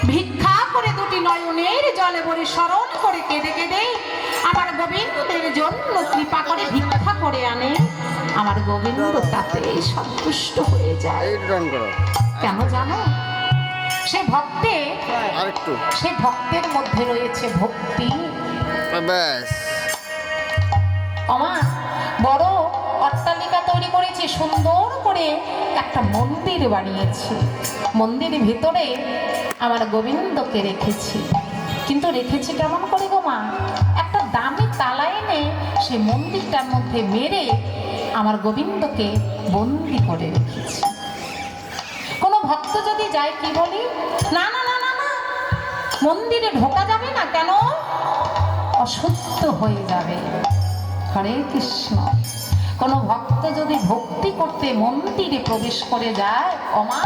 ভিক্ষা করে দুটি নয়নের জলে ভরে স্মরণ করে কেঁদে কেঁদে আমার গোবিন্দের জন্য কৃপা করে ভিক্ষা করে আনে, আমার গোবিন্দ তাতে সন্তুষ্ট হয়ে যায়। কেন জানো? সে ভক্তের মধ্যে রয়েছে ভক্তি। আমার বড় অট্টালিকা তৈরি করেছি, সুন্দর করে একটা মন্দির বানিয়েছি, মন্দিরের ভিতরে আমার গোবিন্দকে রেখেছি। কিন্তু রেখেছি কেমন করে গো মা? একটা দামি তালা এনে সে মন্দিরটার মধ্যে মেরে আমার গোবিন্দকে বন্দি করে রেখেছি। কোনো ভক্ত যদি যায় কি বলি, না না না না না, মন্দিরে ঢোকা যাবে না। কেন? অশুদ্ধ হয়ে যাবে। হরে কৃষ্ণ। কোনো ভক্ত যদি ভক্তি করতে মন্দিরে প্রবেশ করে যায় ওমা,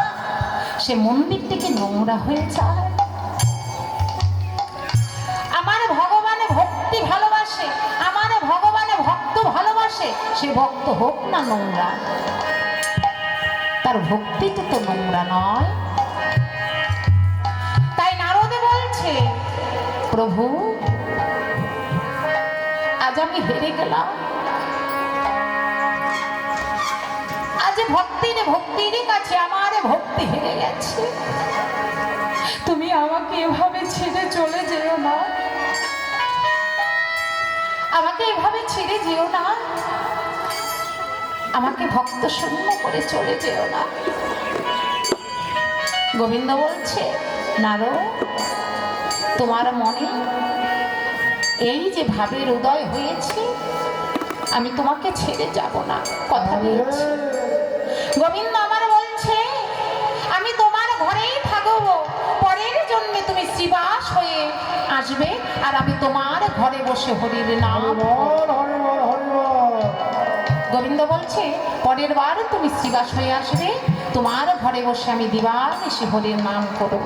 সে মন্দির থেকে নোংরা হয়ে যায়। আমার ভগবানে ভক্তি ভালোবাসে, আমার ভগবানে ভক্ত ভালোবাসে, সে ভক্ত হোক না নোংরা, তার ভক্তিটা তো নোংরা নয়। তাই নারদে বলছে, প্রভু আজ আমি হেরে গেলাম, আজ ভক্তির কাছে আমার ভক্তি হেরে গেছে। তুমি আমাকে এভাবে ছেড়ে চলে যেও না, আমাকে এভাবে ছেড়ে যেও না, আমাকে ভক্ত শূন্য করে চলে যেও না। গোবিন্দ বলছে, নারদ, তোমার মনে এই যে ভাবের উদয় হয়েছে, আমি তোমাকে ছেড়ে যাব না, কথা দিয়েছি। গোবিন্দ আমার বলছে, আমি তোমার ঘরেই থাকবো, পরের জন্মে তুমি শ্রীবাস হয়ে আসবে, আর আমি তোমার ঘরে বসে হরির নাম। গোবিন্দ বলছে, পরের বার তুমি শ্রীবাস হয়ে আসবে, তোমার ঘরে বসে আমি দিবানিশি হরির নাম করব।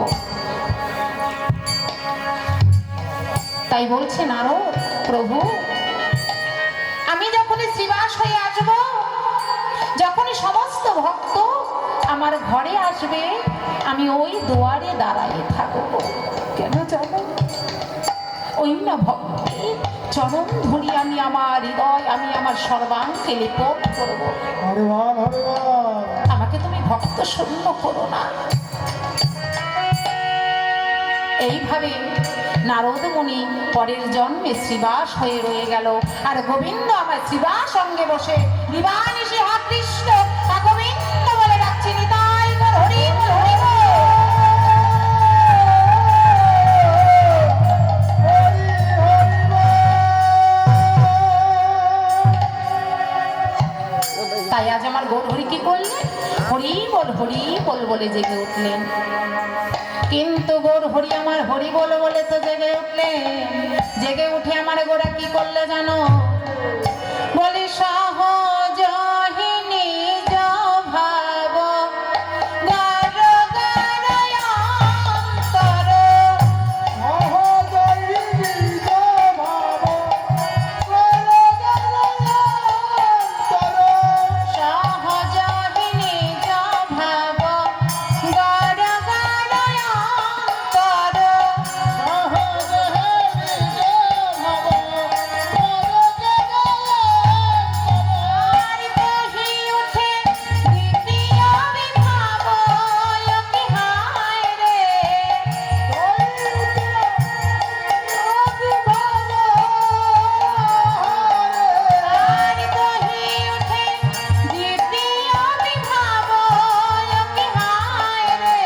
তাই বলছে নারদ, প্রভু আমি যখন শ্রীবাস হয়ে আসব, যখন সমস্ত ভক্ত আমার ঘরে আসবে, আমি ওই দুয়ারে দাঁড়াই থাকবো। কেন জানো? ওই না ভক্তি চরণ ধরি আমি আমার হৃদয়, আমি আমার সর্বাঙ্গে লেপন করব। আমাকে তুমি ভক্ত শূন্য করো না। এইভাবে নারদ মুনি পরের জন্মে শ্রীবাস হয়ে রয়ে গেল, আর গোবিন্দ আমার শ্রীবাস সঙ্গে বসে দিবানিশি হা কৃষ্ণ তা গোবিন্দ বলে ডাকছে, নিতাই গৌর হরি বল হরি বল। তাই আজ আমার গৌর হরি কি করলেন? হরি বল বলে জেগে উঠলেন। কিন্তু গৌর হরি আমার হরি বলে বলে তো জেগে উঠলেন। জেগে উঠে আমার গোরা কি করলে জানো? বলে সহজ নিজ ভাব গার গার অন্তর, সহজ নিজ ভাব গার গার অন্তর, আর কহি উঠে দ্বিতীয় বিভাব কি হায় রে, আর কহি উঠে দ্বিতীয় বিভাব কি হায় রে।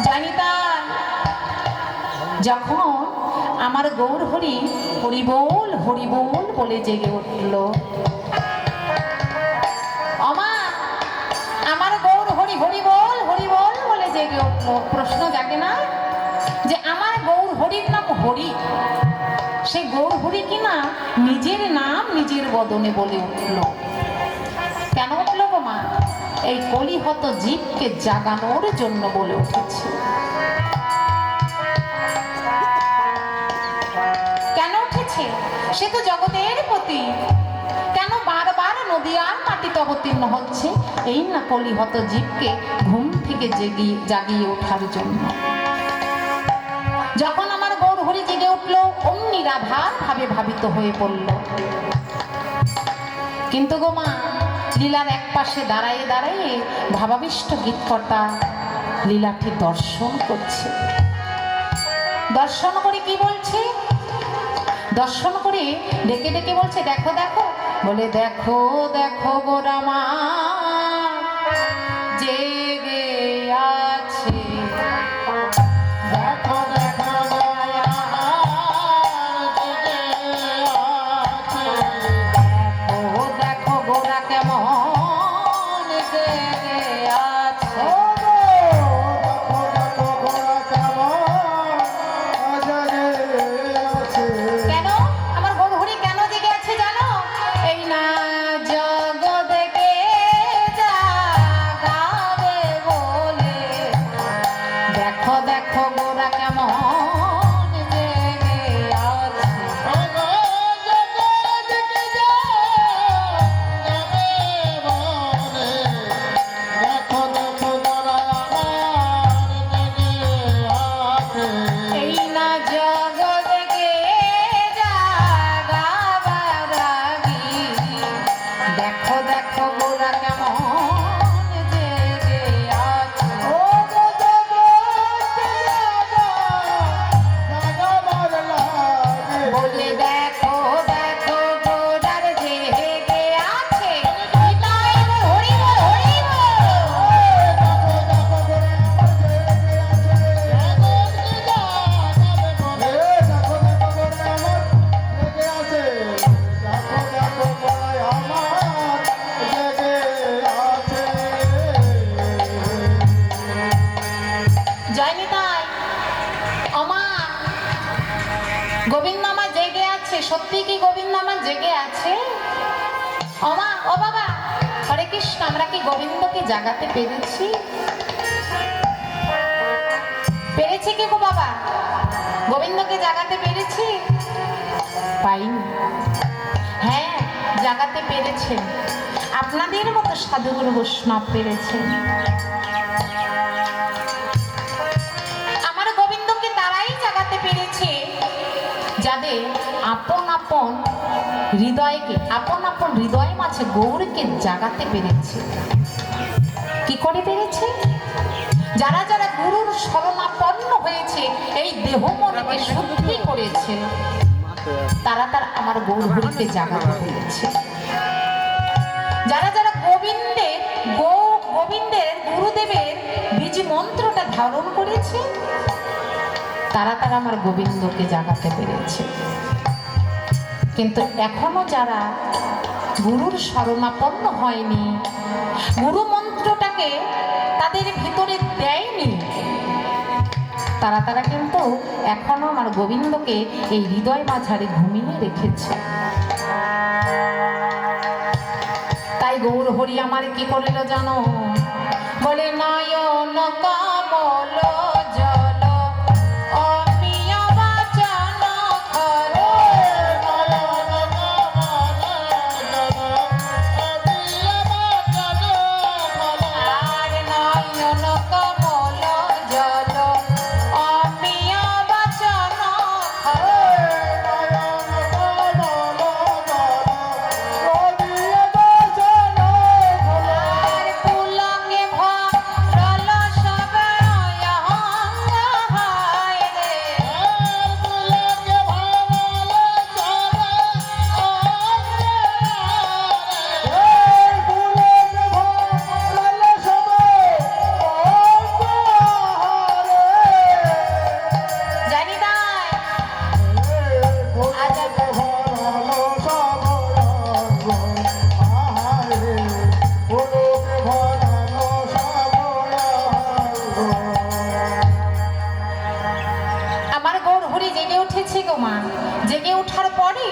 জানি তাই যখন আমার গৌর হরি হরিবোল বলে জেগে উঠল, আমা আমার গৌর হরি হরিবোল বলে জেগে উঠল। প্রশ্ন জাগে না যে আমার গৌর হরির নাম হরি, সে গৌর হরি কিনা নিজের নাম নিজের বদনে বলে উঠল। কেন উঠল গো মা? এই কলিহত জীবকে জাগানোর জন্য বলে উঠেছে। কেন উঠেছে? সে তো জগতের পতি। কেন কেন বারবার নদী আর মাটিতে অবতীর্ণ হচ্ছে? এই না কলিহত জীবকে ঘুম থেকে জাগিয়ে ওঠার জন্য। যখন আমার গৌরহরি জেগে উঠলো, অমনি রাধার ভাবে ভাবিত হয়ে পড়ল। কিন্তু গো মা, লীলার এক পাশে দাঁড়াইয়ে দাঁড়াইয়ে ভাবাবিষ্ট গীতকর্তা লীলাটি দর্শন করছে। দর্শন করে কি বলছে? দর্শন করে ডেকে ডেকে বলছে, দেখো দেখো, বলে দেখো দেখো গো রামা জেগে আছে, দেখো দেখো দেখো গোরা কেমন জেগে আছে। কেন আমার গৌরহরি কেন জেগে আছে জানো? এই না জগৎকে জাগাবে বলে, দেখো দেখো গোরা কেমন জেগে আছে। এই না জগৎকে জাগাবার আগি, দেখো দেখো গোরা কেমন জেগে আছে। বলে দেখো দেখো গোরার জেগে আছে, নিতাই বল হরি বল হরি জয় নিতাই। অমা, গোবিন্দ আমার জেগে আছে। সত্যি কি গোবিন্দ আমার জেগে আছে? অমা, ও বাবা, হরে কৃষ্ণ, আমরা কি গোবিন্দকে জাগাতে পেরেছি? পেরেছি কি গো বাবা? গোবিন্দকে জাগাতে পেরেছি? পাইনি। হ্যাঁ, জাগাতে পেরেছেন। আপনাদের মতো সাধুগুরু বৈষ্ণব পেরেছেন। আমার গোবিন্দকে তারাই জাগাতে পেরেছে যাদের আপন আপন হৃদয় মাঝে গৌরকে জাগাতে পেরেছে। কি করে পেরেছে? যারা যারা গুরুর শরণাপন্ন হয়েছে, এই দেহ মনকে শুদ্ধি করেছে, তারা তারা আমার গৌরহরিকে জাগাতে পেরেছে। যারা যারা গোবিন্দের গুরুদেবের বীজ মন্ত্রটা ধারণ করেছে, তারা তারা আমার গোবিন্দকে জাগাতে পেরেছে। কিন্তু এখনো যারা গুরুর শরণাপন্ন হয়নি, গুরু মন্ত্রটাকে তাদের ভিতরে দেয়নি, তারা তারা কিন্তু এখনো আমার গোবিন্দকে এই হৃদয় মাঝারে ঘুমিয়ে রেখেছে। তাই গৌরহরি আমার কি করলো জানো? বলে নয়ন কমল জল অমিয় বাচন করে, আর নয়ন কমল জল অমিয় বাচন করে। জেগে ওঠার পরে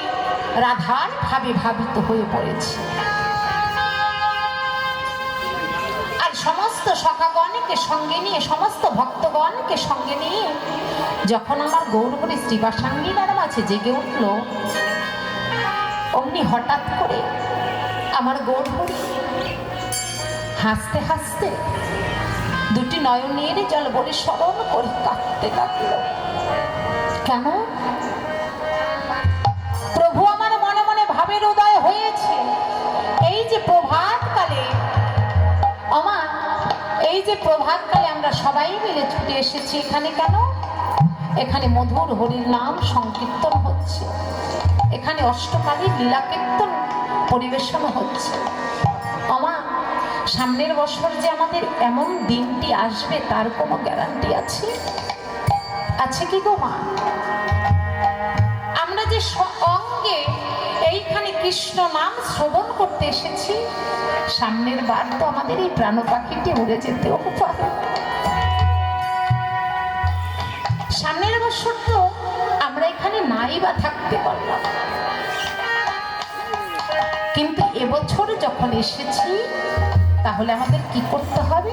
রাধার ভাবে ভাবিত হয়ে পড়েছে। আর সমস্ত সখাগণকে সঙ্গে নিয়ে, সমস্ত ভক্তগণকে সঙ্গে নিয়ে যখন আমার গৌরহরি শ্রীবাসাঙ্গীনার মাঝে জেগে উঠল, অমনি হঠাৎ করে আমার গৌর হরি হাসতে হাসতে দুটি নয়নের জল বলে স্মরণ করে কাঁদতে লাগলো। কেন? প্রভু আমার মনে মনে ভাবের উদয় হয়েছে, এই যে প্রভাতকালে আমার এই যে প্রভাতকালে আমরা সবাই মিলে ছুটে এসেছি এখানে। কেন? এখানে মধুর হরির নাম সংকীর্তন হচ্ছে, এখানে অষ্টকালীন লীলা কীর্তন পরিবেশন হচ্ছে। আমা সামনের বছর যে আমাদের এমন দিনটি আসবে তার কোনো গ্যারান্টি আছে? আছে কি গো মা? আমরা যে অঙ্গে এইখানে কৃষ্ণ নাম শ্রবণ করতে এসেছি, সামনের বার তো আমাদের এই প্রাণ পাখিটি উড়ে যেতেও পারে। সামনের বছর তো আমরা এখানে নাই বা থাকতে পারলাম, কিন্তু এবছর যখন এসেছি তাহলে আমাদের কি করতে হবে?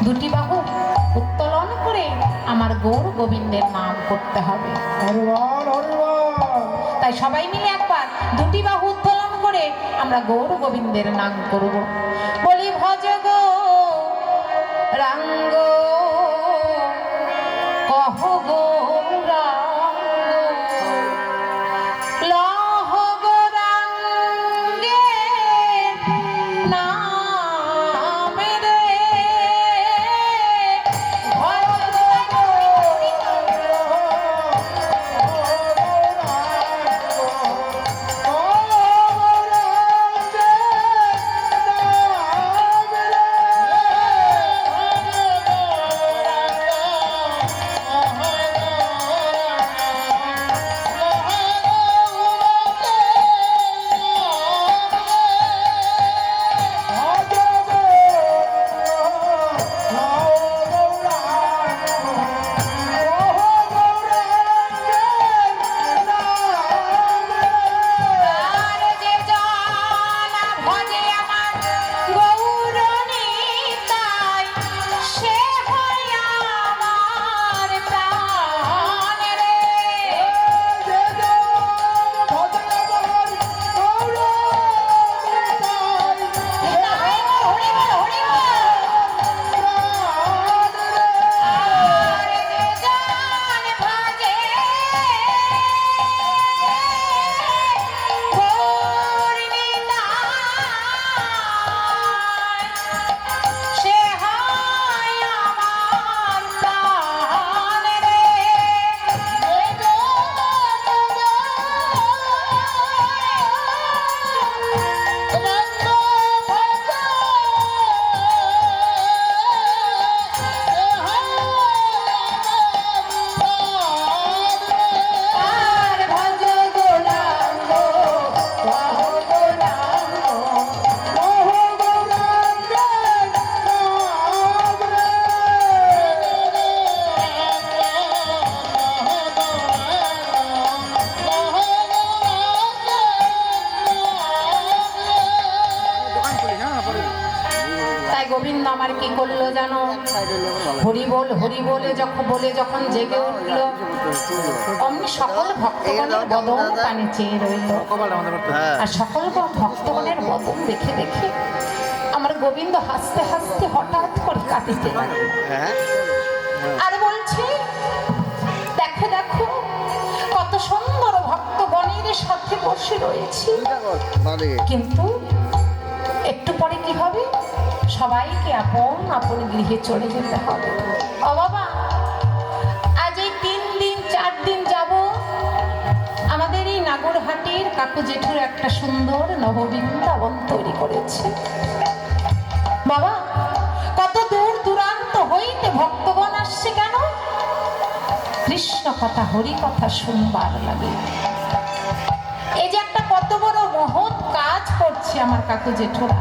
দুটি বাহু উত্তোলন করে আমার গৌর গোবিন্দের নাম করতে হবে। তাই সবাই মিলে একবার দুটি বাহু উত্তোলন করে আমরা গৌর গোবিন্দের নাম করব। বলি ভজ গো রাঙ্গ কহ গো গোবিন্দ আমার কি করলো জানো? হরি বলে যখন জেগে উঠলো, অমনি সকল ভক্তগণের বদন পানি চেয়ে রইল। আর সকল ভক্তগণের বদন দেখে দেখে আমার গোবিন্দ হাসতে হাসতে হঠাৎ করে কাঁদিতে লাগলো। আর বলছে, দেখো দেখো কত সুন্দর ভক্তগণের সাথে বসে রয়েছি, কিন্তু একটু পরে কি হবে? সবাইকে আপন আপন গৃহে চলে যেতে হবে। ও বাবা, আজ এই 3 দিন 4 দিন যাব আমাদের এই নাগরহাটের কাকু জেঠুর একটা সুন্দর নববৃন্দাবন তৈরি করেছে। বাবা, কত দূর দূরান্ত হইতে ভক্তগণ আসছে কেন? কৃষ্ণ কথা হরি কথা শুনবার লাগে। এই যে একটা কত বড় মহৎ কাজ করছে আমার কাকু জেঠুরা,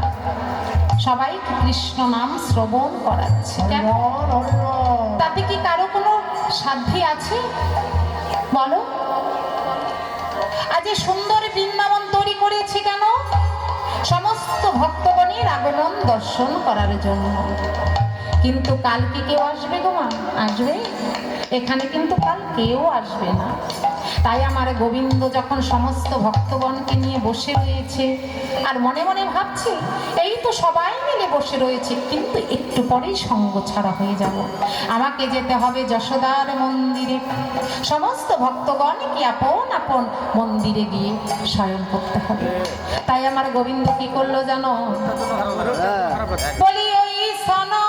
সবাই কৃষ্ণ নাম শ্রবণ করাচ্ছে। কেন? তাতে কি কারো কোনো সাধ্যি আছে বলো? আজ সুন্দর বৃন্দাবন তৈরি করেছে কেন? সমস্ত ভক্তগণের আগমন দর্শন করার জন্য। কিন্তু কাল কি কেউ আসবে গো মা? আসবে? এখানে কিন্তু কাল কেউ আসবে না। তাই আমার গোবিন্দ যখন সমস্ত ভক্তগণকে নিয়ে বসে রয়েছে আর মনে মনে ভাবছে এই তো সবাই মিলে বসে রয়েছে, কিন্তু একটু পরেই সঙ্গ ছাড়া হয়ে যাব, আমাকে যেতে হবে যশোদার মন্দিরে। সমস্ত ভক্তগণকে আপন আপন মন্দিরে গিয়ে শয়ন করতে হবে। তাই আমার গোবিন্দ কি করলো জানো? বলি ওই সনা